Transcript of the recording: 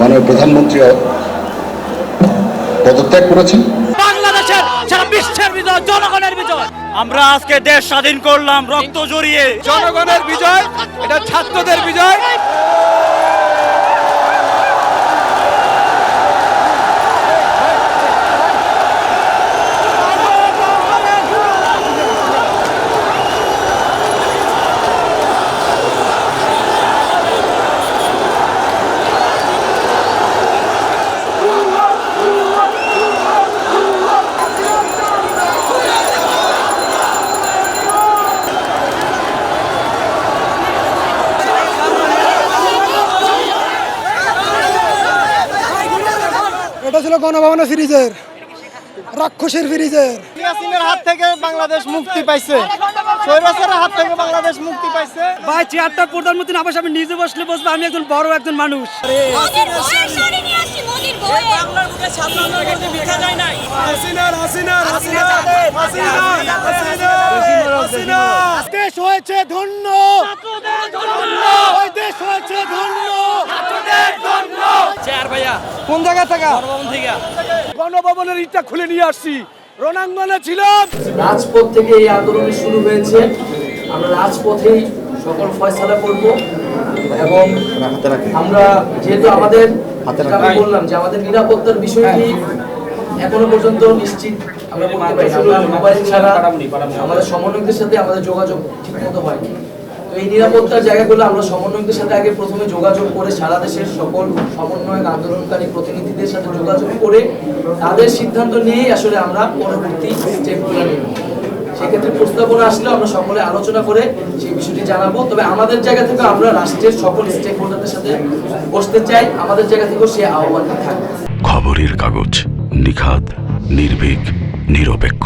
মাননীয় প্রধানমন্ত্রী পদত্যাগ করেছেন। বাংলাদেশের সারা বিশ্বের বিজয়, জনগণের বিজয়। আমরা আজকে দেশ স্বাধীন করলাম রক্ত জড়িয়ে। জনগণের বিজয়, এটা ছাত্রদের বিজয়। এটা ছিল গণভবনের সিরিজের রাক্ষসের সিরিজের ইয়াসিনের হাত থেকে বাংলাদেশ মুক্তি পাইছে, স্বৈরাচারের হাত থেকে বাংলাদেশ মুক্তি পাইছে। ভাই ৭৬ প্রধানমন্ত্রী না বসে আমি নিজে বসলে বসবো, আমি একজন বড় একজন মানুষ। দেশ হয়েছে ধন্য, দেশ হয়েছে ধন্য। চেয়ার ভাইয়া কোন জায়গা থেকে? গণভবন থেকে। গণভবনের ইটটা খুলে নিয়ে আসছি, রণাঙ্গনে ছিলাম। রাজপথ থেকে এই আন্দোলন শুরু হয়েছে। আমরা রাজপথেই সকল ফয়সালা করব এবং আমরা যেহেতু আমাদের আমি বললাম যে আমাদের নিরাপত্তার বিষয়টি এখনো পর্যন্ত নিশ্চিত আমরা বলতে পারি না। আমরা মোবাইল ছাড়া আমাদের সমন্বয়কদের সাথে আমাদের যোগাযোগ ঠিকমতো হয়নি। তো এই নিরাপত্তার জায়গাগুলো আমরা সমন্বয়কদের সাথে আগে প্রথমে যোগাযোগ করে সারা দেশের সকল সমন্বয়ক আন্দোলনকারী প্রতিনিধিদের সাথে যোগাযোগ করে তাদের সিদ্ধান্ত নিয়েই আসলে আমরা পরবর্তী স্টেপগুলো নেব। সেক্ষেত্রে প্রস্তাবনা আসলে আমরা সকলে আলোচনা করে সেই বিষয়টি জানাবো। তবে আমাদের জায়গা থেকে আমরা রাষ্ট্রের সকল স্টেক হোল্ডারদের সাথে বসতে চাই, আমাদের জায়গা থেকেও সে আহ্বান থাকবে। খবরের কাগজ, নিখাত, নির্ভীক, নিরপেক্ষ।